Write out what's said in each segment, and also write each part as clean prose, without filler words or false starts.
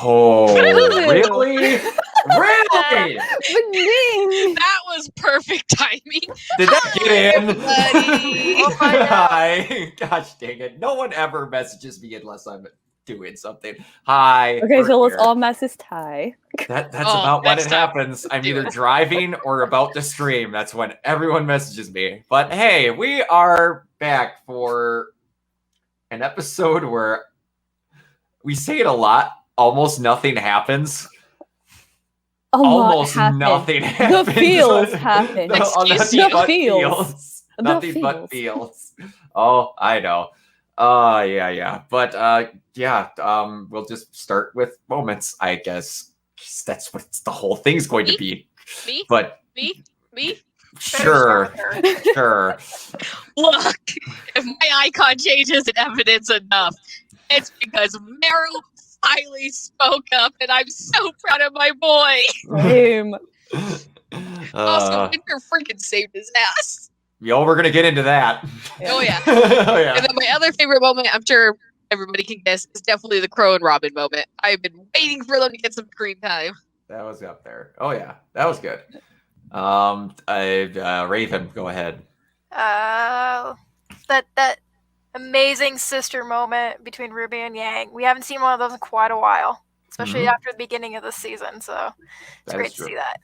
Oh, Boo. really? Really? That was perfect timing. Did that get in? Everybody. Oh my God. Hi. Gosh dang it. No one ever messages me unless I'm doing something. Hi. Okay, we're so let's here. all message Ty. That's Oh, about when next it time. happens. I'm Do either it. driving or about to stream. That's when everyone messages me. But hey, we are back for an episode where we say it a lot. Almost nothing happens. Almost nothing happens. The feels happen. Excuse Nothing you. but The feels. feels. Nothing but feels. Oh, I know. Yeah. But we'll just start with moments, I guess. That's what the whole thing's going to be. Me? But Me? sure. Look, if my icon change isn't evidence enough, it's because Meryl finally spoke up, and I'm so proud of my boy. Same. Also, Winter freaking saved his ass. We're gonna get into that. Oh yeah. Oh yeah. And then my other favorite moment, I'm sure everybody can guess, is definitely the Crow and Robin moment. I've been waiting for them to get some screen time. That was up there. Oh yeah, that was good. Raven, go ahead. That amazing sister moment between Ruby and Yang. We haven't seen one of those in quite a while, especially after the beginning of the season. So it's great to see that.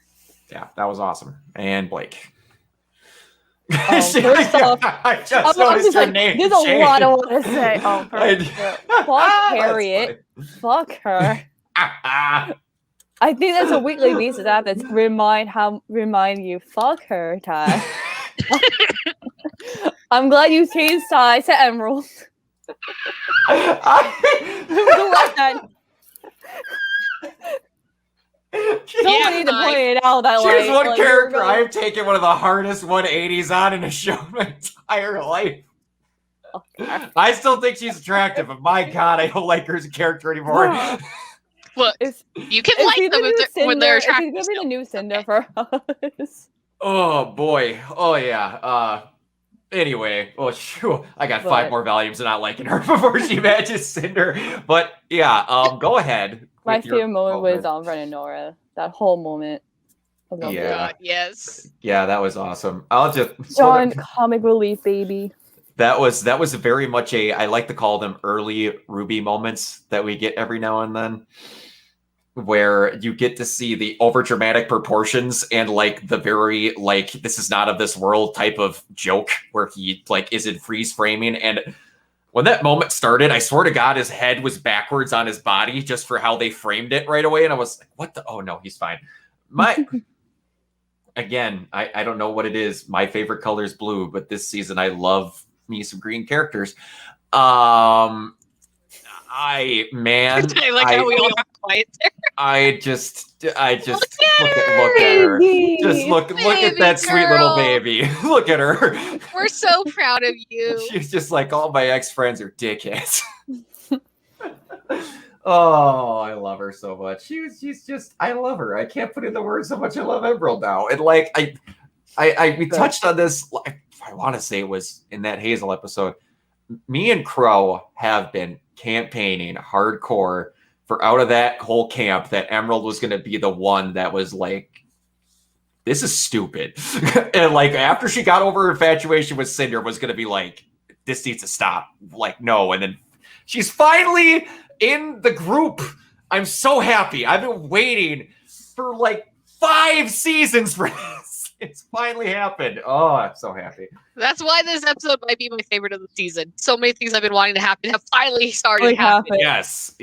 Yeah, that was awesome. And Blake. First off, I just noticed your name. There's a changed. lot I want to say. Fuck Harriet. Fuck her. I think that's a weekly basis app that's remind you. Fuck her, Ty. I'm glad you changed Ty to Emerald. Someone need to point it out that She's one like, character I've taken one of the hardest 180s on in a show my entire life. Okay. I still think she's attractive, but my God, I don't like her as a character anymore. Look, you can like them when they're attractive. It's gonna be the new Cinder for us. Oh boy. Oh yeah. Anyway, well, shoo, I got 5 more volumes of not liking her before she matches Cinder. But yeah, go ahead. My favorite moment was Ren and Nora. That whole moment. Yeah. God, yes. Yeah, that was awesome. I'll just John, comic relief, baby. That was very much I like to call them early RWBY moments that we get every now and then, where you get to see the overdramatic proportions and like the very like this is not of this world type of joke where he like is in freeze framing. And when that moment started, I swear to God, his head was backwards on his body just for how they framed it right away. And I was like, what the? Oh no, he's fine. Again, I don't know what it is. My favorite color is blue, but this season I love me some green characters. I like how we all got quiet there. I just look at her. Just look at that sweet little baby. Look at her. We're so proud of you. She's just like all my ex-friends are dickheads. Oh, I love her so much. She's just I love her. I can't put in the words how much I love Emerald now. And like we touched on this. I want to say it was in that Hazel episode. Me and Crow have been campaigning hardcore for out of that whole camp that Emerald was going to be the one that was like, this is stupid. And like after she got over her infatuation with Cinder was going to be like, this needs to stop. Like, no. And then she's finally in the group. I'm so happy. I've been waiting for like 5 seasons for this. It's finally happened. Oh, I'm so happy. That's why this episode might be my favorite of the season. So many things I've been wanting to happen have finally started happening. Yes.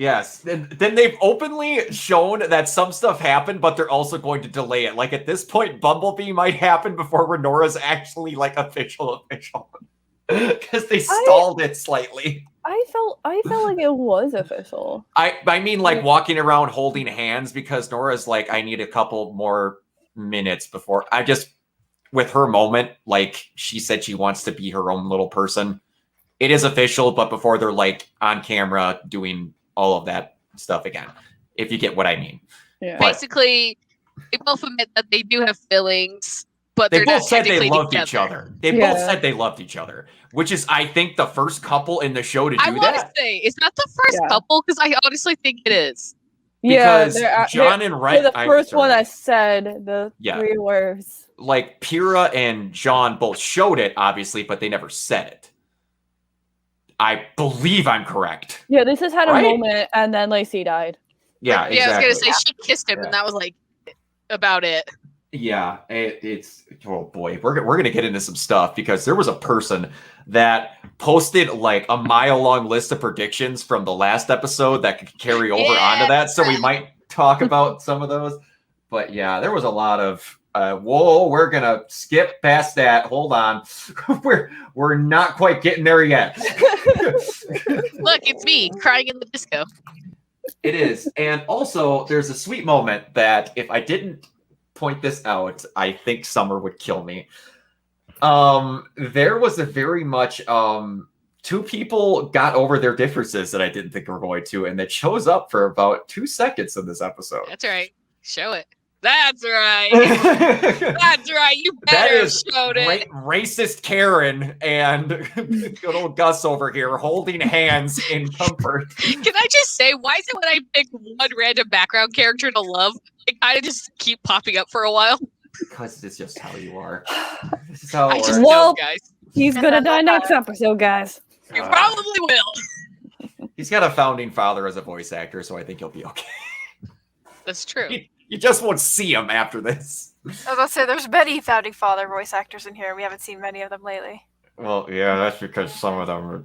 And then they've openly shown that some stuff happened, but they're also going to delay it. Like at this point, Bumblebee might happen before Renora's actually like official. Because they stalled it slightly. I felt like it was official. I mean like walking around holding hands because Nora's like, I need a couple more minutes before with her moment, like she said she wants to be her own little person. It is official, but before they're like on camera doing all of that stuff again, if you get what I mean. Yeah. Basically, they both admit that they do have feelings, but they they're both not said they loved together. each other. They both said they loved each other, which is, I think, the first couple in the show to do that. I want to say, is that the first couple? Because I honestly think it is. Because Yeah, John and Ryan, the first one that said the Yeah. 3 words. like Pyrrha and John both showed it, obviously, but they never said it. I believe I'm correct. Yeah, this has had Right? a moment, and then Lacey died. Yeah, Yeah, I exactly. was gonna say she kissed him, Yeah. and that was like about it. Yeah, it's oh boy, we're gonna get into some stuff because there was a person that posted like a mile-long list of predictions from the last episode that could carry over onto that, so we might talk about some of those. But yeah, there was a lot of whoa, we're gonna skip past that. Hold on, we're not quite getting there yet. Look, it's me crying in the disco. It is, and also there's a sweet moment that if I didn't point this out, I think Summer would kill me. There was a very much two people got over their differences that I didn't think were going to, and that shows up for about 2 seconds in this episode. That's right. Show it. That's right. That's right. You better have showed it. Racist Karen and good old Gus over here holding hands in comfort. Can I just say, why is it when I pick one random background character to love, it kind of just keep popping up for a while? Because it's just how you are. This is how I it just works. know, guys. He's gonna die next episode, guys. You probably will. He's got a founding father as a voice actor, so I think he'll be okay. That's true. You just won't see him after this. I was gonna say, there's many founding father voice actors in here. We haven't seen many of them lately. Well, yeah, that's because some of them are...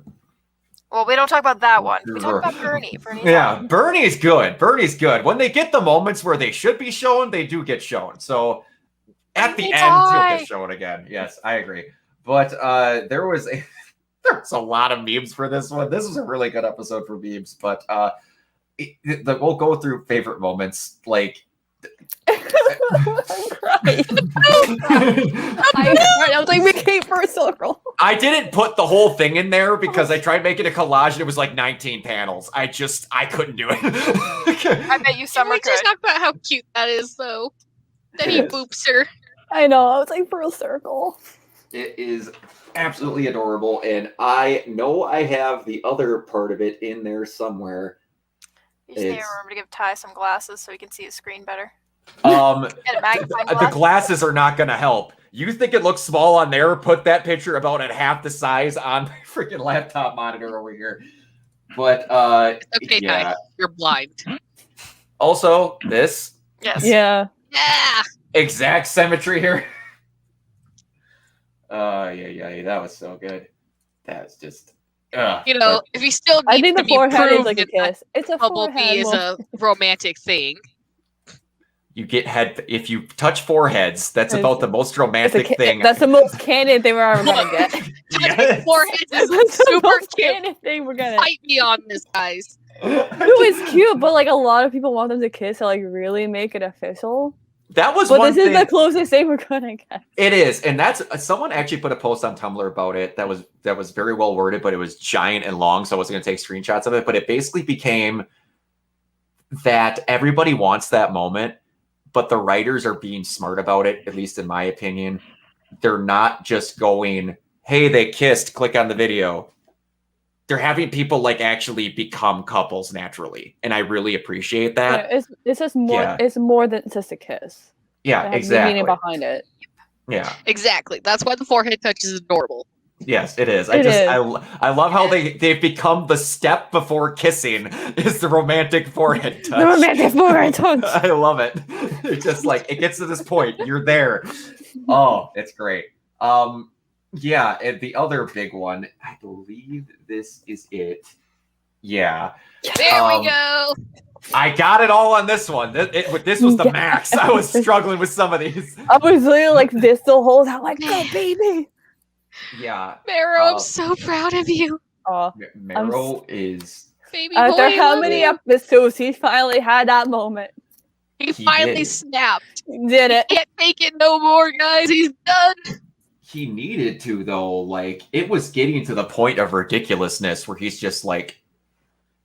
Well, we don't talk about that one. We talk about Bernie. Yeah, Bernie's good. Bernie's good. When they get the moments where they should be shown, they do get shown. So at the end, he'll get shown again. Yes, I agree. But there was a lot of memes for this one. This was a really good episode for memes. But we'll go through favorite moments. Like, I'm crying. I was like, we came for a circle. I didn't put the whole thing in there because I tried making a collage and it was like 19 panels. I couldn't do it. I bet you Summer Can we just talk about how cute that is, though? Then he boops her. I know. I was like, for a circle. It is absolutely adorable, and I know I have the other part of it in there somewhere. You just need to remember to give Ty some glasses so he can see his screen better. The glasses are not going to help. You think it looks small on there? Put that picture about at half the size on my freaking laptop monitor over here. But okay, yeah. Ty, you're blind. Also, this. Yes. Yeah. Yeah. Exact symmetry here. Yeah, that was so good. That's just. If you still need I think to the be forehead is proved like a that kiss. It's a Bumblebee forehead. is a romantic thing. You get head. If you touch foreheads, that's about the most romantic thing. That's the most canon thing we're ever gonna get. Yes. Foreheads is That's the super most cute. canon thing we're gonna. Fight me on this, guys. No, it's cute, but like a lot of people want them to kiss to like really make it official. That was But one this thing. is the closest thing we're gonna get. It is, and that's someone actually put a post on Tumblr about it that was very well worded, but it was giant and long, so I wasn't going to take screenshots of it. But it basically became that everybody wants that moment, but the writers are being smart about it, at least in my opinion. They're not just going, "Hey, they kissed, click on the video." They're having people like actually become couples naturally, and I really appreciate that. Yeah, it's just more. Yeah. It's more than just a kiss. Yeah, It has exactly. meaning behind it. Yeah. Exactly. That's why the forehead touch is adorable. Yes, it is. It is. I love how they've become the step before kissing is the romantic forehead touch. The romantic forehead touch. I love it. It's just like it gets to this point, you're there. Oh, it's great. Yeah, and the other big one, I believe this is it. Yeah. There we go. I got it all on this one. This was the max. I was struggling with some of these. I was literally like this the whole time, like, go baby. Yeah. Marrow, I'm so proud of you. Marrow is... Baby After boy, how love many you. episodes, he finally had that moment. He finally did. snapped. He did it. Can't take it no more, guys. He's done. He needed to, though. Like, it was getting to the point of ridiculousness where he's just like,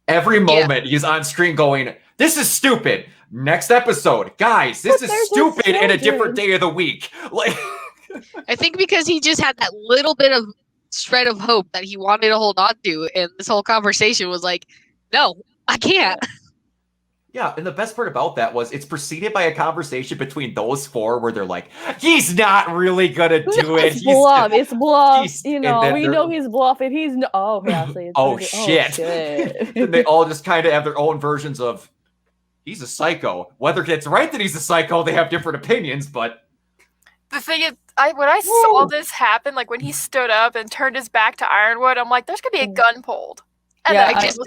every moment he's on screen going, this is stupid. Next episode. Guys, this is stupid in a different day of the week. Like, I think because he just had that little bit of shred of hope that he wanted to hold on to, and this whole conversation was like, no, I can't. Yeah, and the best part about that was it's preceded by a conversation between those four where they're like, he's not really gonna do it. It's bluff. It's bluff. We know he's bluffing. He's no. Oh, yeah. So oh, shit. And they all just kind of have their own versions of he's a psycho. Whether it's right that he's a psycho, they have different opinions, but the thing is, when I saw this happen, like when he stood up and turned his back to Ironwood, I'm like, there's gonna be a gun pulled. And I was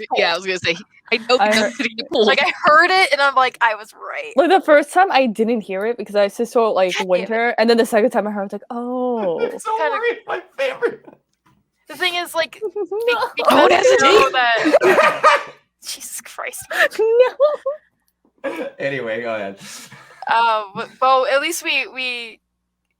gonna say, I know the pulled. Like I heard it, and I'm like, I was right. Like the first time, I didn't hear it because I just saw like Winter, and then the second time I heard, I was like, oh, it's my favorite. The thing is, like, because you know that. Jesus Christ. No. Anyway, go ahead. Well, at least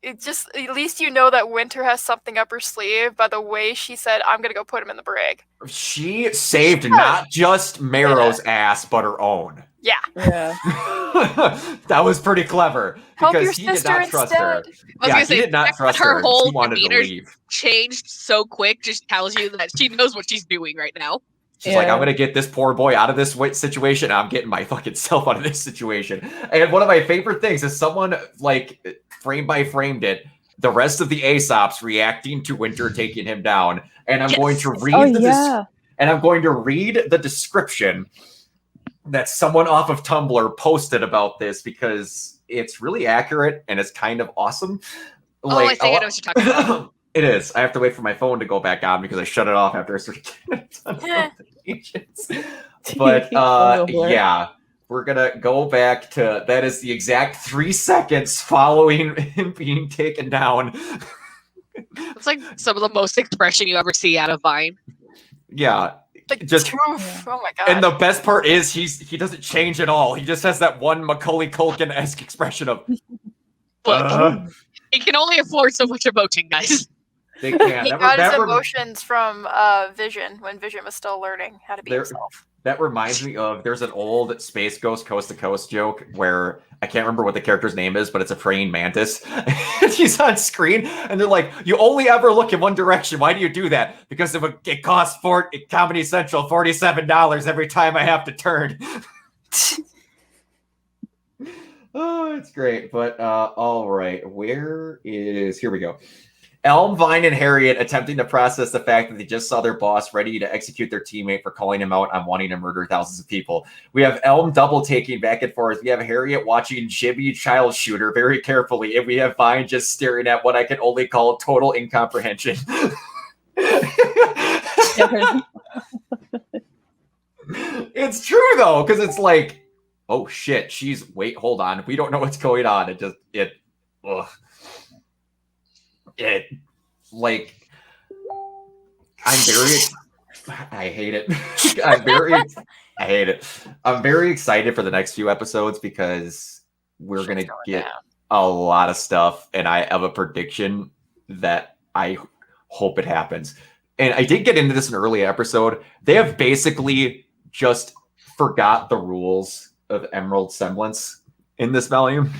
at least you know that Winter has something up her sleeve by the way she said, I'm gonna go put him in the brig. She saved not just Marrow's ass, but her own. Yeah. That was pretty clever because he did not trust her. He did not trust her. Her whole she wanted to leave. Changed so quick, just tells you that she knows what she's doing right now. She's like, I'm going to get this poor boy out of this situation. I'm getting my fucking self out of this situation. And one of my favorite things is someone, like, frame by framed it, the rest of the Aesops reacting to Winter taking him down. And I'm going to read the description that someone off of Tumblr posted about this because it's really accurate and it's kind of awesome. Like, I think I know what you're talking about. It is. I have to wait for my phone to go back on because I shut it off after I started getting a ton of notifications. But yeah, we're gonna go back to that is the exact 3 seconds following him being taken down. It's like some of the most expression you ever see out of Vine. Yeah. Like, just oh my god. And the best part is he doesn't change at all. He just has that one Macaulay Culkin-esque expression of he can only afford so much emotion, guys. They can't. He got his emotions from Vision when Vision was still learning how to be himself. That reminds me of there's an old Space Ghost Coast to Coast joke where I can't remember what the character's name is, but it's a praying mantis. And he's on screen, and they're like, "You only ever look in one direction. Why do you do that? Because it costs Comedy Central $47 every time I have to turn." Oh, it's great. But all right, here we go. Elm, Vine, and Harriet attempting to process the fact that they just saw their boss ready to execute their teammate for calling him out on wanting to murder thousands of people. We have Elm double taking back and forth. We have Harriet watching Jimmy child shooter very carefully. And we have Vine just staring at what I can only call total incomprehension. It's true, though, because it's like, oh, shit, hold on. We don't know what's going on. I hate it. I hate it. I'm very excited for the next few episodes because we're going to get a lot of stuff, and I have a prediction that I hope it happens. And I did get into this in an early episode. They have basically just forgot the rules of Emerald Semblance in this volume.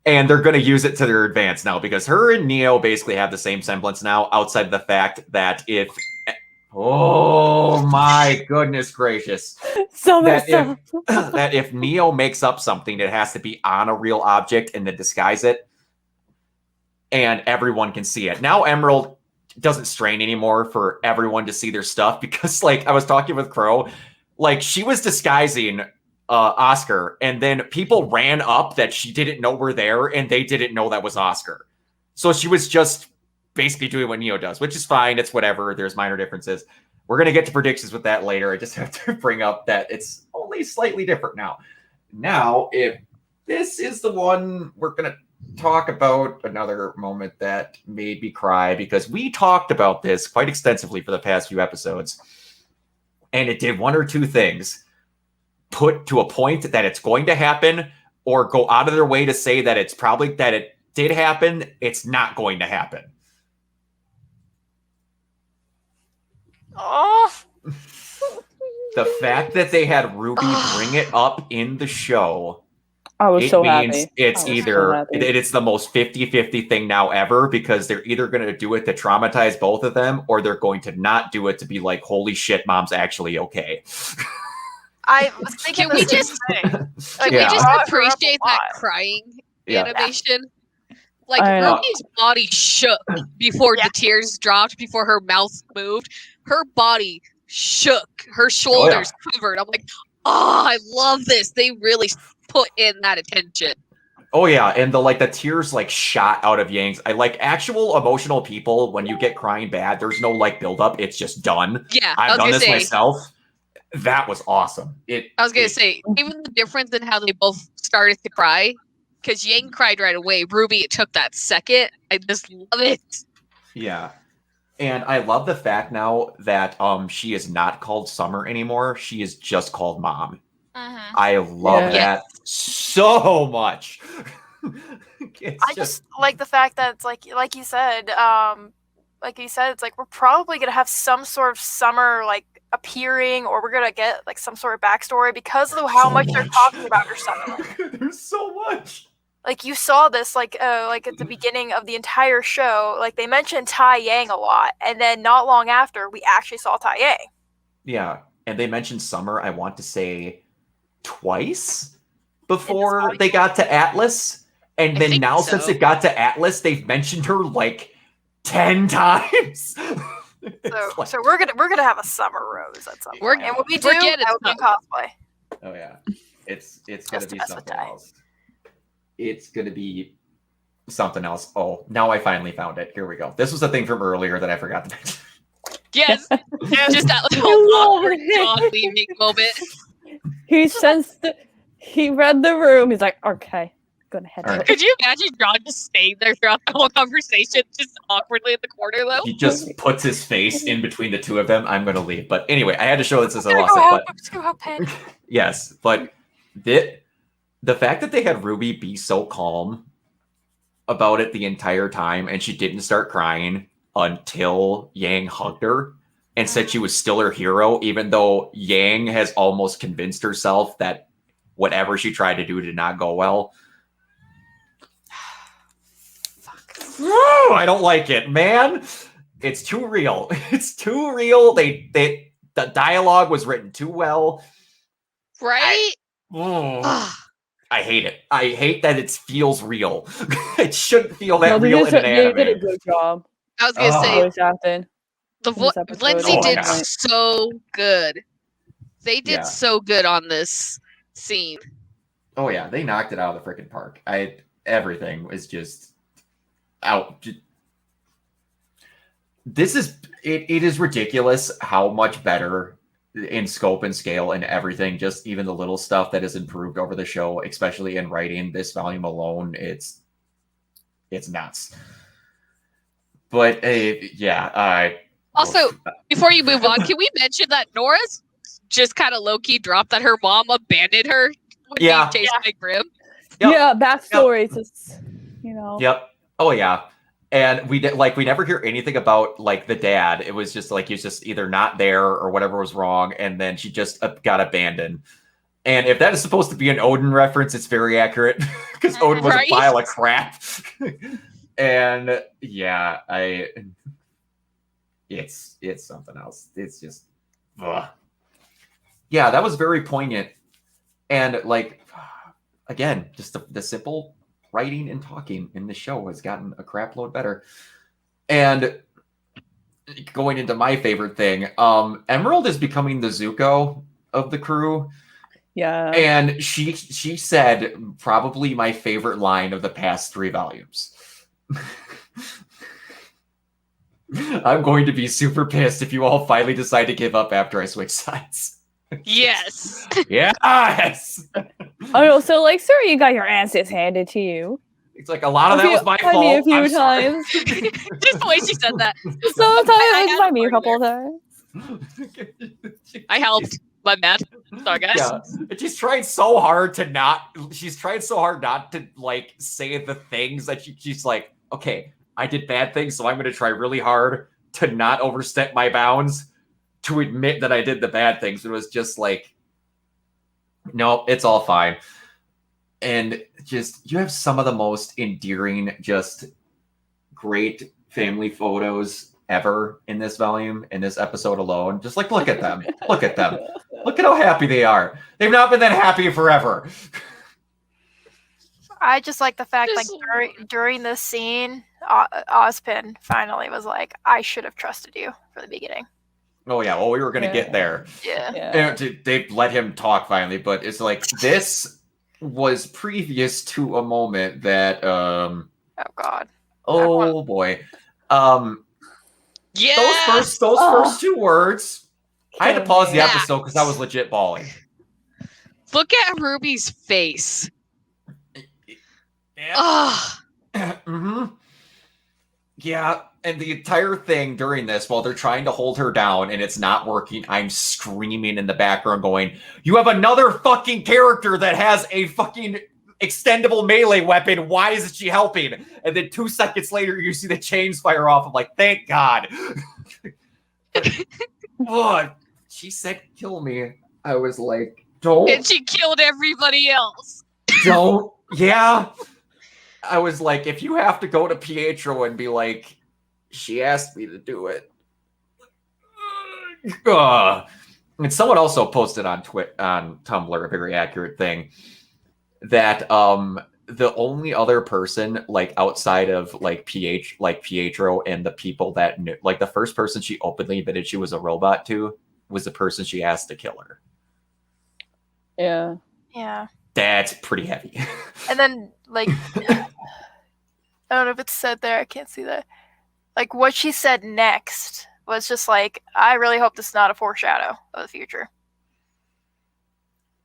And they're going to use it to their advance now because her and Neo basically have the same semblance now, outside of the fact that oh my goodness gracious. That if Neo makes up something, it has to be on a real object and then disguise it. And everyone can see it. Now Emerald doesn't strain anymore for everyone to see their stuff because, like, I was talking with Crow, like, she was disguising Oscar, and then people ran up that she didn't know were there, and they didn't know that was Oscar. So she was just basically doing what Neo does, which is fine. It's whatever. There's minor differences. We're going to get to predictions with that later. I just have to bring up that it's only slightly different now. Now, if this is the one we're going to talk about, another moment that made me cry, because we talked about this quite extensively for the past few episodes, and it did one or two things. Put to a point that it's going to happen, or go out of their way to say that it's probably that it did happen. It's not going to happen. Oh. The fact that they had RWBY bring it up in the show, I was so happy. It's either it's the most 50-50 thing now ever, because they're either going to do it to traumatize both of them, or they're going to not do it to be like, holy shit, mom's actually okay. I was thinking Can we the same just- thing. Can Yeah. we just brought her up a appreciate that lot. crying Yeah. animation? Like I know. Ruby's body shook before Yeah. the tears dropped, before her mouth moved. Her body shook. Her shoulders quivered. I'm like, oh, I love this. They really put in that attention. Oh yeah, and the tears like shot out of Yang's. I like actual emotional people. When you get crying bad, there's no like buildup. It's just done. Yeah, I I've was done gonna this say. myself. That was awesome. I was gonna say, even the difference in how they both started to cry, because Yang cried right away. RWBY, it took that second. I just love it. Yeah. And I love the fact now that she is not called Summer anymore. She is just called Mom. Mhm. I love Yeah. that so much. I just like the fact that it's like you said, it's like we're probably gonna have some sort of Summer like appearing, or we're gonna get like some sort of backstory because of how much they're talking about her Summer. There's so much. Like you saw this like at the beginning of the entire show, like they mentioned Tai Yang a lot, and then not long after we actually saw Tai Yang. Yeah, and they mentioned Summer, I want to say twice before they got to Atlas. And I then think now so. since it got to Atlas, they've mentioned her like 10 times. So we're gonna have a Summer Rose at some We're- point. And when we do, we're getting that will be in cosplay. Oh yeah. It's gonna Just be to mess with something Tai. else. It's gonna be something else. Oh, now I finally found it. Here we go. This was a thing from earlier that I forgot to mention. Yes, just that I little love awkward it. John leaving moment. He sensed he read the room. He's like, okay, gonna head All right. out. Could you imagine John just staying there throughout the whole conversation, just awkwardly in the corner, though? He just puts his face in between the two of them. I'm gonna leave. But anyway, I had to show this as a I'm loss. just gonna go help Pen. Yes, but the fact that they had RWBY be so calm about it the entire time, and she didn't start crying until Yang hugged her and said she was still her hero, even though Yang has almost convinced herself that whatever she tried to do did not go well. I don't like it, man. It's too real. It's too real. The dialogue was written too well. Right? I hate it. I hate that it feels real. It shouldn't feel that No, they real in an did a anime. good job. I was gonna say Voice acting. the this episode. Lindsay Oh, did yeah. so good. They did Yeah. so good on this scene. Oh yeah, they knocked it out of the freaking park. Everything was just out. This is it is ridiculous how much better in scope and scale and everything, just even the little stuff that is improved over the show, especially in writing this volume alone, it's nuts. But Also, before you move on, can we mention that Nora's just kind of low-key dropped that her mom abandoned her when Yeah. being chased by Grimm? Yep. Yeah, backstory. Just Yep. Oh yeah. And we never hear anything about like the dad. It was just like he was just either not there or whatever was wrong, and then she just got abandoned. And if that is supposed to be an Odin reference, it's very accurate because Odin was Right? a pile of crap. And yeah, it's something else. It's just, ugh. Yeah, that was very poignant, and like again, just the simple writing and talking in the show has gotten a crap load better. And going into my favorite thing, Emerald is becoming the Zuko of the crew. yeah. And she said probably my favorite line of the past 3 volumes. I'm going to be super pissed if you all finally decide to give up after I switch sides. Yes. Yes! Oh no, so like, sir, you got your asses handed to you. It's like a lot of that was my I mean, a fault. few I'm sorry. times. Just the way she said that. Sometimes I it's had by a me a part couple there. times. I helped. My bad. Sorry, guys. Yeah, and she's trying so hard not to like say the things that she's like, okay, I did bad things, so I'm going to try really hard to not overstep my bounds, to admit that I did the bad things. It was just like, no, it's all fine. And just, you have some of the most endearing, just great family photos ever in this volume, in this episode alone. Just like, look at them. Look at them. Look at how happy they are. They've not been that happy forever. I just like the fact, like, during this scene, Ozpin finally was like, I should have trusted you from the beginning. Oh, yeah. Well, we were going to get there. Yeah. They let him talk finally, but it's like, this was previous to a moment that... oh, God. Oh, boy. Yeah. Those first two words, I had to pause the episode because I was legit bawling. Look at Ruby's face. Yeah. Yeah, and the entire thing during this, while they're trying to hold her down and it's not working, I'm screaming in the background going, you have another fucking character that has a fucking extendable melee weapon. Why isn't she helping? And then 2 seconds later, you see the chains fire off. I'm like, thank God. Oh, she said, kill me. I was like, don't. And she killed everybody else. Don't. Yeah. I was like, if you have to go to Pietro and be like, she asked me to do it. And someone also posted on Tumblr a very accurate thing that the only other person like outside of like Pietro and the people that knew, like the first person she openly admitted she was a robot to was the person she asked to kill her. Yeah. Yeah. That's pretty heavy. And then, like, I don't know if it's said there. I can't see that. Like, what she said next was just like, I really hope this is not a foreshadow of the future.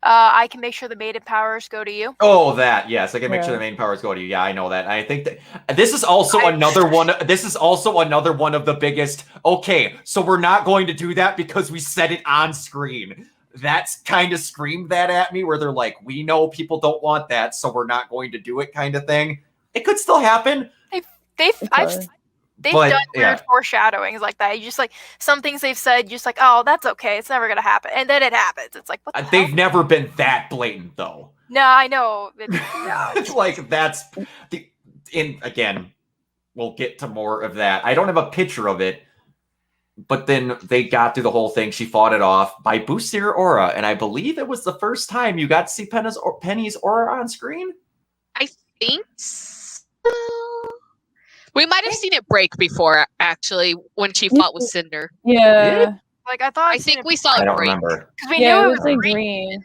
I can make sure the maiden powers go to you. Oh, that, yes. I can make sure the main powers go to you. Yeah, I know that. I think that this is also another one. This is also another one of the biggest. Okay, so we're not going to do that because we said it on screen. That's kind of screamed that at me where they're like, we know people don't want that, so we're not going to do it kind of thing. It could still happen. They've done weird foreshadowings like that. You just like some things they've said, just like, oh, that's okay. It's never gonna happen, and then it happens. It's like, what the they've hell? never been that blatant though. No, I know. It's like that's the. Again, we'll get to more of that. I don't have a picture of it, but then they got through the whole thing. She fought it off by boosting her aura, and I believe it was the first time you got to see Penny's aura on screen. I think so. We might have seen it break before, actually, when she fought with Cinder. Yeah. Like I think we saw it break. I don't remember. Because we knew it was like green.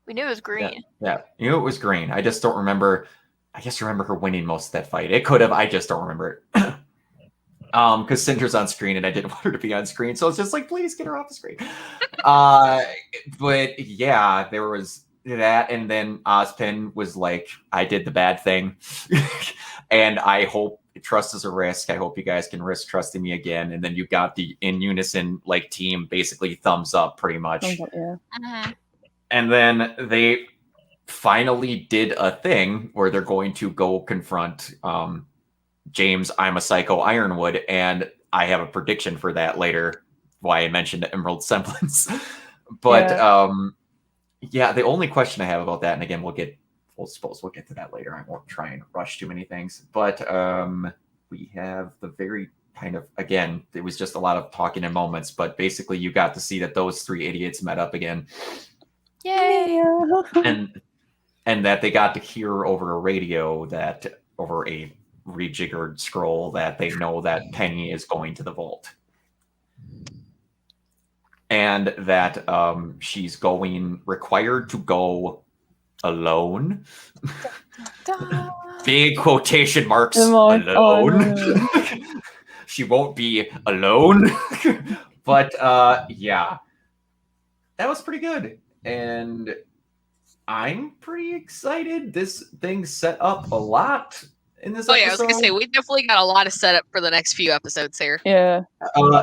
We knew it was green. Yeah, knew it was green. I just don't remember. I just remember her winning most of that fight. It could have. I just don't remember it. Because Cinder's on screen and I didn't want her to be on screen, so it's just like, please get her off the screen. But yeah, there was that, and then Ozpin was like, I did the bad thing, and I hope trust is a risk. I hope you guys can risk trusting me again. And then you got the in unison like team basically thumbs up pretty much. And then they finally did a thing where they're going to go confront James I'm a Psycho Ironwood, and I have a prediction for that later, why I mentioned the Emerald Semblance. But yeah, the only question I have about that, and again we'll get to that later. I won't try and rush too many things. But we have the very kind of, again, it was just a lot of talking in moments, but basically you got to see that those three idiots met up again. Yay! And that they got to hear over a radio, that over a rejiggered scroll, that they know that Penny is going to the vault. And that she's required to go alone. Big quotation marks. Alone. She won't be alone. But yeah, that was pretty good, and I'm pretty excited. This thing set up a lot in this episode. Yeah, I was gonna say we definitely got a lot of setup for the next few episodes here. Yeah.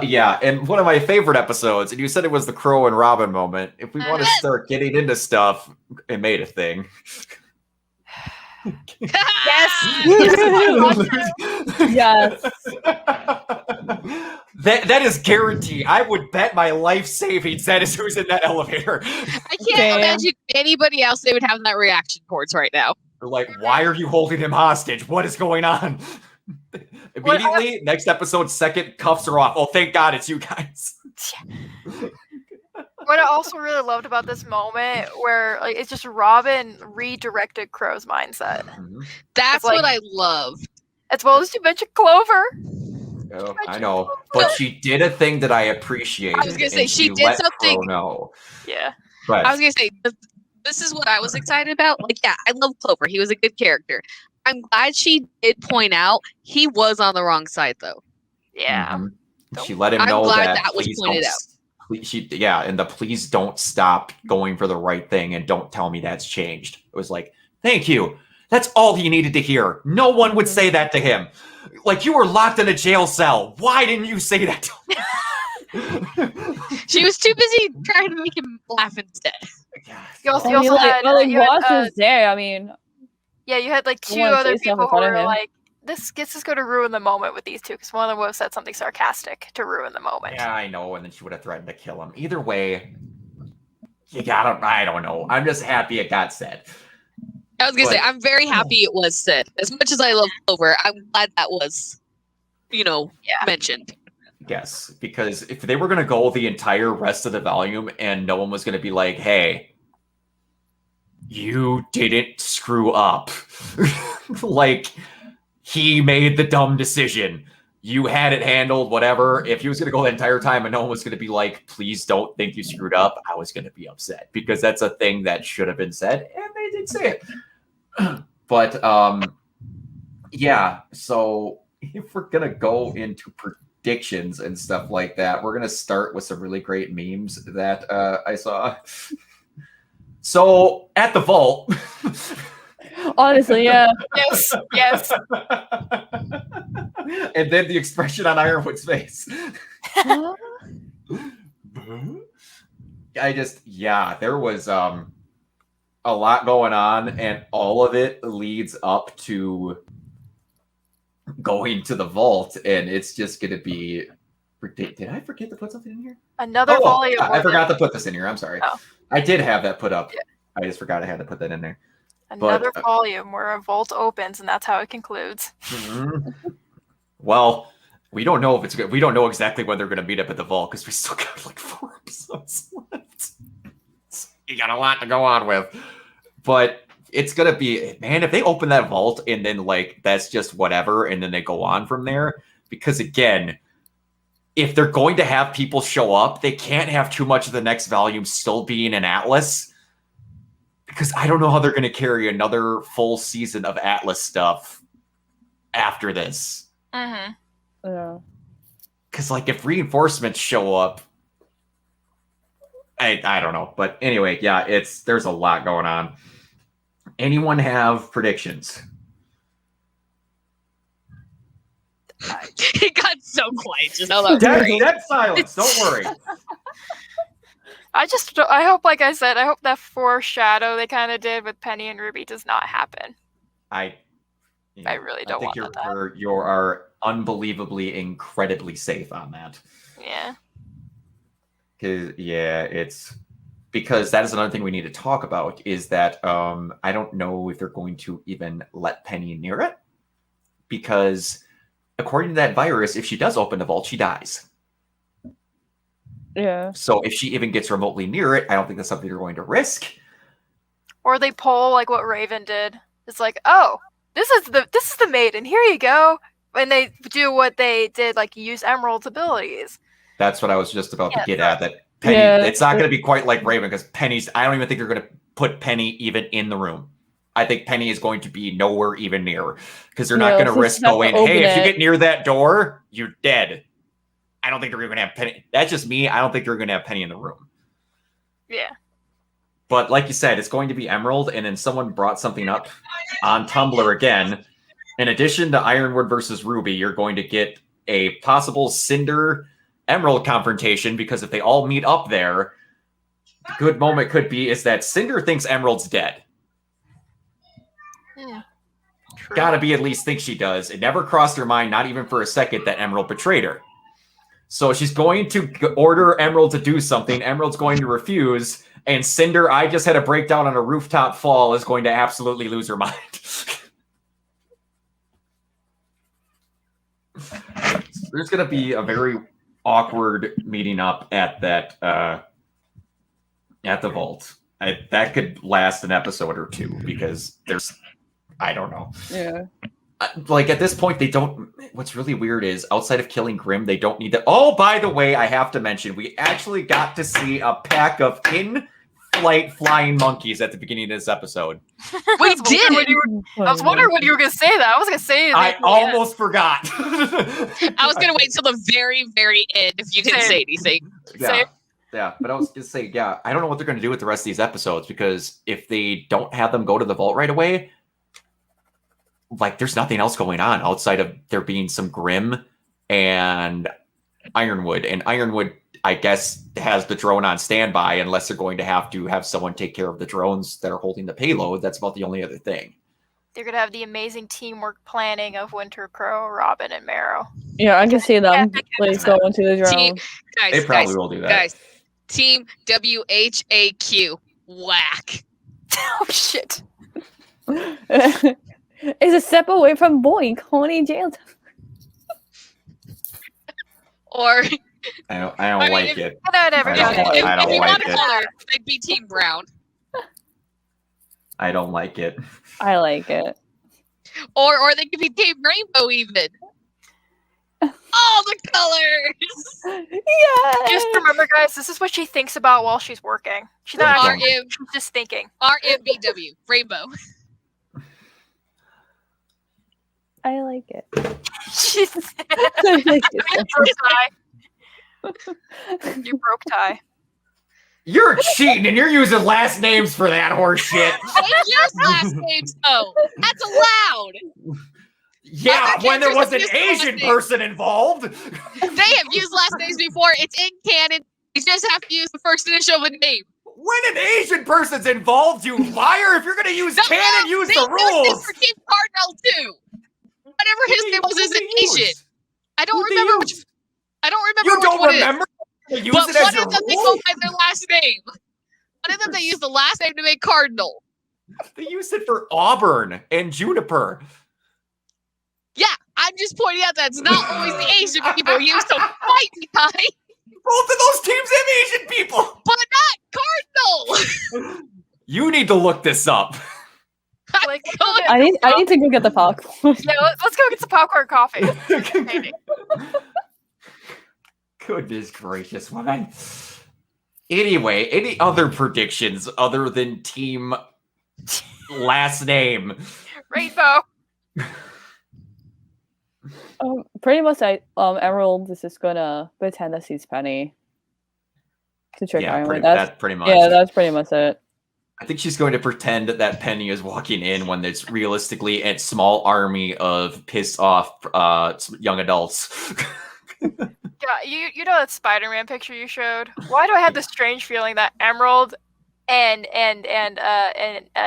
Yeah, and one of my favorite episodes, and you said it was the Crow and Robin moment. If we want to start getting into stuff, it made a thing. Yes. That is guaranteed. I would bet my life savings that is who's in that elevator. I can't imagine anybody else they would have that reaction towards right now. They're like, why are you holding him hostage? What is going on? Immediately, next episode, second, cuffs are off. Oh, thank God it's you guys. What I also really loved about this moment, where like it's just Robin redirected Crow's mindset. That's like, what I love. As well as you mentioned Clover. Oh, I know, but she did a thing that I appreciated. I was gonna say she did something. No, yeah. But I was gonna say this is what I was excited about. Like, yeah, I love Clover. He was a good character. I'm glad she did point out he was on the wrong side, though. Yeah. She let him know that was pointed out. And the please don't stop going for the right thing and don't tell me that's changed. It was like, thank you. That's all he needed to hear. No one would say that to him. Like, you were locked in a jail cell. Why didn't you say that to him? She was too busy trying to make him laugh instead. You also had Ross was there. I mean, yeah, you had like two other people who were like, this is going to ruin the moment with these two, because one of them would have said something sarcastic to ruin the moment. Yeah, I know, and then she would have threatened to kill him. Either way, you gotta, I don't know. I'm just happy it got said. I was going to say, I'm very happy it was said. As much as I love Clover, I'm glad that was, mentioned. Yes, because if they were going to go the entire rest of the volume and no one was going to be like, hey, you didn't screw up. Like, he made the dumb decision. You had it handled, whatever. If he was going to go the entire time and no one was going to be like, please don't think you screwed up, I was going to be upset, because that's a thing that should have been said, and they did say it. But, yeah, so if we're going to go into predictions and stuff like that, we're going to start with some really great memes that I saw. So, at the vault... Honestly, yeah. Yes. And then the expression on Ironwood's face. There was a lot going on, and all of it leads up to going to the vault, and it's just going to be... Did I forget to put something in here? Another volume. Yeah, I forgot to put this in here. I'm sorry. Oh. I did have that put up. Yeah. I just forgot I had to put that in there. Another volume where a vault opens, and that's how it concludes. Mm-hmm. Well, we don't know if it's good. We don't know exactly when they're going to meet up at the vault, because we still got like 4 episodes left. So you got a lot to go on with. But it's going to be, man, if they open that vault and then like that's just whatever, and then they go on from there, because again, if they're going to have people show up, they can't have too much of the next volume still being an Atlas. Because I don't know how they're going to carry another full season of Atlas stuff after this. Mm-hmm. Yeah. Because, like, if reinforcements show up, I don't know. But anyway, yeah, there's a lot going on. Anyone have predictions? It got so quiet. Just dead silence. Don't worry. I hope, like I said, I hope that foreshadow they kind of did with Penny and Ruby does not happen. I really don't want that. You are unbelievably, incredibly safe on that. Yeah. Because that is another thing we need to talk about, is that I don't know if they're going to even let Penny near it, because according to that virus, if she does open the vault, she dies. Yeah. So if she even gets remotely near it, I don't think that's something you're going to risk. Or they pull like what Raven did. It's like, oh, this is the maiden. Here you go. And they do what they did, like use Emerald's abilities. That's what I was just about to get at. That Penny, it's not going to be quite like Raven, because Penny's. I don't even think they're going to put Penny even in the room. I think Penny is going to be nowhere even near, because they're not going to risk going, hey, if you get near that door, you're dead. I don't think they're going to have Penny. That's just me. I don't think they're going to have Penny in the room. Yeah. But like you said, it's going to be Emerald, and then someone brought something up on Tumblr again. In addition to Ironwood versus RWBY, you're going to get a possible Cinder Emerald confrontation, because if they all meet up there, the good moment could be is that Cinder thinks Emerald's dead. Yeah. Gotta be at least think she does. It never crossed her mind, not even for a second, that Emerald betrayed her. So she's going to order Emerald to do something. Emerald's going to refuse. And Cinder, I just had a breakdown on a rooftop fall, is going to absolutely lose her mind. there's gonna be a very awkward meeting up at that at the vault. That could last an episode or two because I don't know. Yeah. Like at this point, they don't. What's really weird is outside of killing Grimm, they don't need to. Oh, by the way, I have to mention we actually got to see a pack of in-flight flying monkeys at the beginning of this episode. We did. I was wondering when you were going to say that. I was going to say that. I almost forgot. I was going to wait till the very, very end if you didn't say anything. Yeah, but I was going to say, I don't know what they're going to do with the rest of these episodes because if they don't have them go to the vault right away, like there's nothing else going on outside of there being some Grimm and Ironwood. And Ironwood, I guess, has the drone on standby unless they're going to have someone take care of the drones that are holding the payload. That's about the only other thing. They're going to have the amazing teamwork planning of Winter Crow, Robin, and Marrow. Yeah, I can see them like going to the drone. They probably will do that. Guys, Team WHAQ. Whack. Oh, shit. It's a step away from Boink, Honey jail time. Or I don't like it. Good night, everybody. I don't if you like want it. a color, they'd be Team Brown. I don't like it. I like it. Or they could be Team Rainbow even. All the colors. Yeah. Just remember, guys, this is what she thinks about while she's working. She's not actually, she's just thinking. RMBW. Rainbow. I like it. She's I like it. You broke tie. You're cheating and you're using last names for that horse shit. They use last names though. That's allowed. Yeah, when there was an Asian person involved. They have used last names before. It's in canon. You just have to use the first initial of a name. When an Asian person's involved, you liar! If you're gonna use canon, use the rules. For Team Cardinal too. Whatever his name was as an Asian. I don't remember which. I don't remember. You don't which remember? But one of them they go by their last name. One of them they use the last name to make Cardinal. They used it for Auburn and Juniper. Yeah, I'm just pointing out that's not always the Asian people use to fight me, Ty. Both of those teams have Asian people, but not Cardinal. You need to look this up. I need to go get the popcorn. Yeah, let's go get some popcorn coffee. Goodness gracious, woman. Anyway, any other predictions other than team last name? Rainbow. Pretty much, Emerald is just gonna pretend that she's Penny to trick Ironwood. That's pretty much. Yeah, that's pretty much it. I think she's going to pretend that Penny is walking in when there's realistically a small army of pissed off young adults. Yeah, you know that Spider-Man picture you showed? Why do I have this strange feeling that Emerald and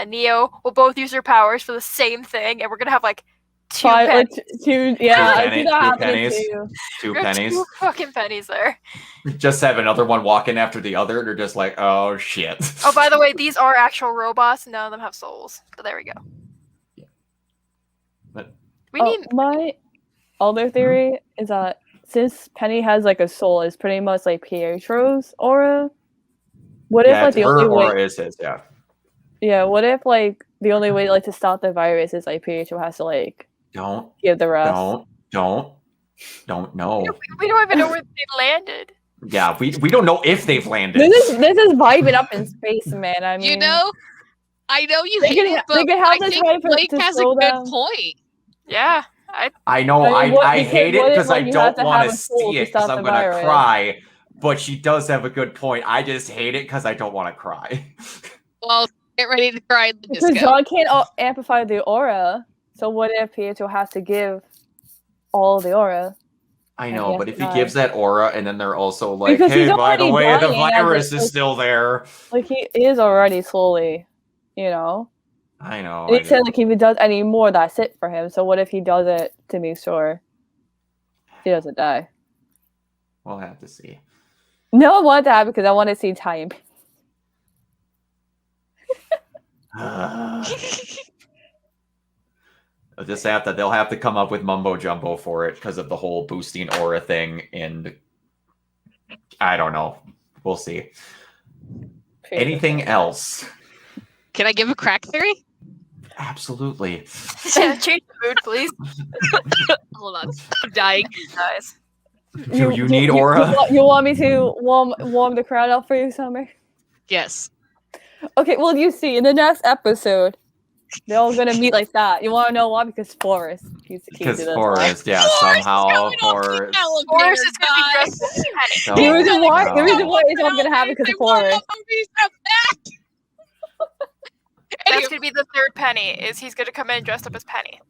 Neo will both use their powers for the same thing, and we're gonna have like two pennies. Two pennies. Two fucking pennies there. Just have another one walking after the other, and they're just like, oh shit. Oh, by the way, these are actual robots. None of them have souls. But there we go. Yeah. But we need my other theory is that since Penny has like a soul, it's pretty much like Pietro's aura. What if like the only way is his, yeah. Yeah, what if like the only way like to stop the virus is like Pietro has to like give the rest? Don't know. We don't even know where they landed. Yeah, we don't know if they've landed. This is vibing up in space, man. I mean, I know you hate it, but I think Blake has a good point. Yeah. I know. I hate it because I don't want to see it because I'm going to cry. But she does have a good point. I just hate it because I don't want to cry. Well, get ready to cry in the disco. Because John can't amplify the aura. So what if Pietro has to give all the aura? I know, but if he gives that aura and then they're also like, because hey, by the way, the virus is still there. Like, he is already slowly, I know. And he said, like, if he does any more, that's it for him. So what if he does it to make sure he doesn't die? We'll have to see. No, I want that because I want to see time. They'll have to come up with mumbo jumbo for it because of the whole boosting aura thing, and I don't know. We'll see. Anything else? Can I give a crack theory? Absolutely. Yeah, change the mood, please. Hold on, I'm dying. Guys. Do you need aura? You want me to warm the crowd up for you, Summer? Yes. Okay, well, you see, in the next episode, they're all gonna meet like that. You want to know why? Because Forrest. Because Forrest, yeah, somehow Forrest. Forrest is going to be dressed as Penny. The reason why is all gonna happen because of Forrest. That's going to be the third Penny, is he's going to come in dressed up as Penny.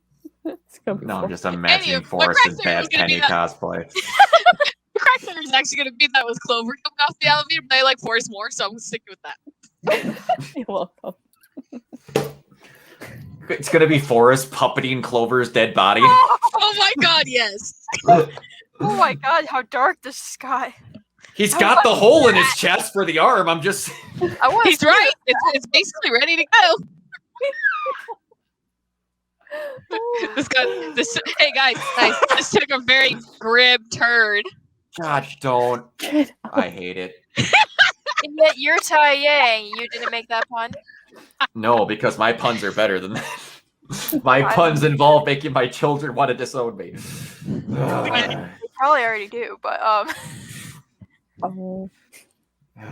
No, I'm just imagining Anyway, Forrest in my bad crack theory Penny was cosplay. The crack theory is actually going to be that was Clover coming off the elevator, but I like Forrest more, so I'm sticking with that. You're welcome. It's going to be Forrest puppeting Clover's dead body. Oh my god, yes. Oh my god, how dark this sky. He's got the hole in his chest for the arm. I'm just... He's right. It's basically ready to go. Hey guys, this took a very grim turn. Gosh, don't. I hate it. And yet you're Tai Yang. You didn't make that pun. No, because my puns are better than that. My puns involve making my children want to disown me. They probably already do, but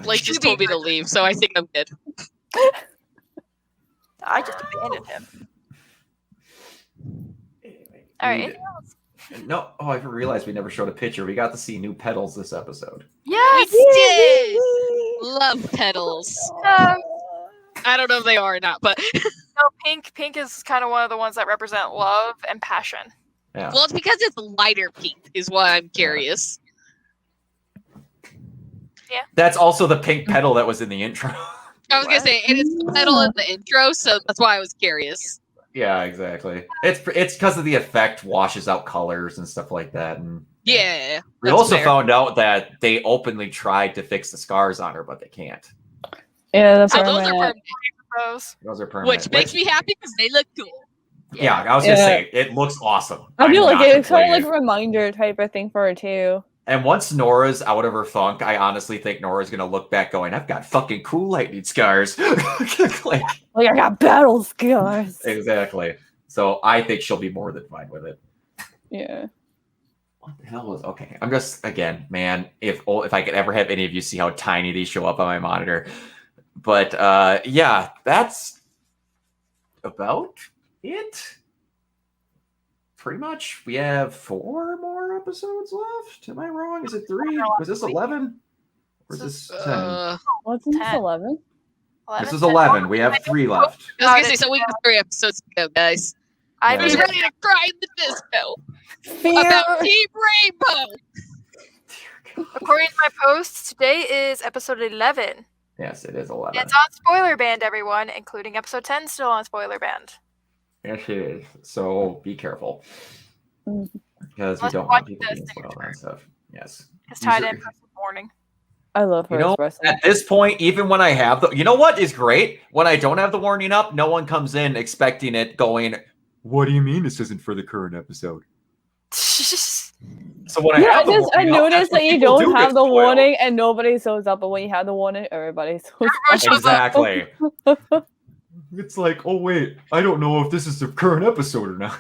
Blake just told me to leave, so I think I'm good. I just abandoned him. All right. Anything else? No. Oh, I realized we never showed a picture. We got to see new petals this episode. Yes. We did. Love petals. I don't know if they are or not, but No, pink is kind of one of the ones that represent love and passion. Yeah. well, it's because it's lighter pink, is why I'm curious. That's also the pink petal that was in the intro. I was gonna say, and it's the petal in the intro, so that's why I was curious. Yeah, exactly. It's because of the effect washes out colors and stuff like that. And Yeah. we also found out that they openly tried to fix the scars on her, but they can't. Yeah, that's So those are permanent, Those are permanent. which makes me happy because they look cool. Yeah, I was gonna say it looks awesome. I feel I'm like not it's kind of like a complaining. reminder type of thing for her too. And once Nora's out of her funk, I honestly think Nora's gonna look back going, I've got fucking cool lightning scars. Like I got battle scars. Exactly. So I think she'll be more than fine with it. Yeah. What the hell was okay? I'm just again, man. If I could ever have any of you see how tiny these show up on my monitor, but yeah, that's about it. Pretty much. We have 4 more episodes left. Am I wrong? Is it 3? Was this 11? Or is this 10? Wasn't this 10. 11? This is 11. We have 3 left. I was gonna say, so we got 3 episodes to go, guys. I'm Who's Yeah. ready to cry in the disco Fear. about Team Rainbow? According to my post, today is episode 11. Yes, it is 11. It's on Spoiler Band, everyone, including episode 10 still on Spoiler Band. Yes, it is. So be careful. Mhm. Because we Let's don't watch want people this being spoiled on stuff. Yes. It's tied These in are- for some warning. I love her You know, wrestling. at this point, even when I have the, you know what is great? When I don't have the warning up, no one comes in expecting it going, what do you mean this isn't for the current episode? So when Yeah, I have the I warning up, noticed that's that when you people don't do have get the spoiled. warning and nobody shows up, but when you have the warning, everybody shows up. Exactly. It's like, oh wait, I don't know if this is the current episode or not.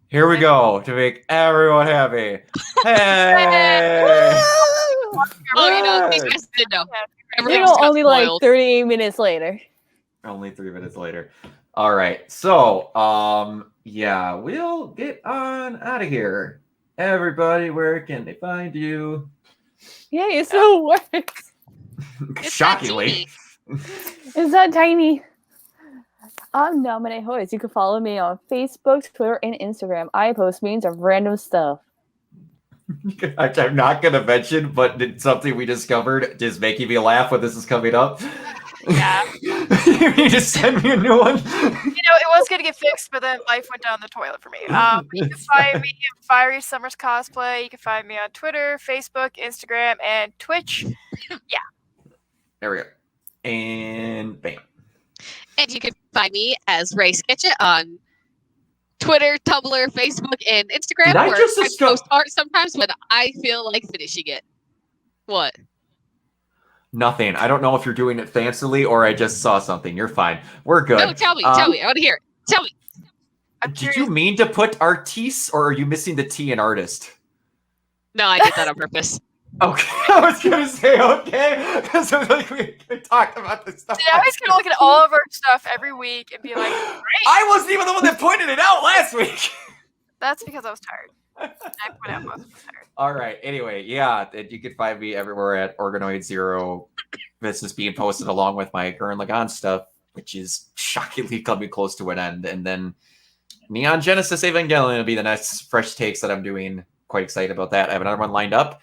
Here we go to make everyone happy. Hey! Oh, you know, these guys didn't know. You Everyone know, just got only like spoiled. 38 minutes later. Only 3 minutes later. All right. So, yeah, we'll get on out of here. Everybody, where can they find you? Yeah, it still works. It's Shockingly. It's that tiny. I'm Dominic Hoyes. You can follow me on Facebook, Twitter, and Instagram. I post memes of random stuff. I'm not going to mention, but it's something we discovered is making me laugh when this is coming up. Yeah. You need to send me a new one. You know, it was going to get fixed, but then life went down the toilet for me. You can find me at Fiery Summers Cosplay. You can find me on Twitter, Facebook, Instagram, and Twitch. There we go. And bam. And you can find me as Ray Sketchet on Twitter, Tumblr, Facebook, and Instagram. Did I where just I discuss- post art sometimes when I feel like finishing it. What? Nothing. I don't know if you're doing it fancily or I just saw something. You're fine. We're good. No, tell me. I want to hear it. Tell me. Did you mean to put artiste or are you missing the T in artist? No, I did that on purpose. Okay, I was gonna say okay because like we talked about this stuff. I was gonna look at all of our stuff every week and be like, great. I wasn't even the one that pointed it out last week. That's because I was tired. I put out most of the tired. All right. Anyway, yeah, you can find me everywhere at Organoid Zero. This is being posted along with my Gurren Lagann stuff, which is shockingly coming close to an end. And then Neon Genesis Evangelion will be the next fresh takes that I'm doing. Quite excited about that. I have another one lined up.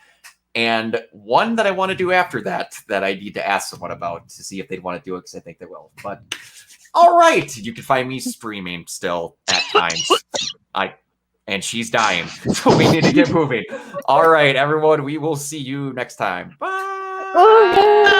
And one that I want to do after that I need to ask someone about to see if they'd want to do it because I think they will. But all right, you can find me streaming still at times. And she's dying, so we need to get moving. All right, everyone, we will see you next time. Bye.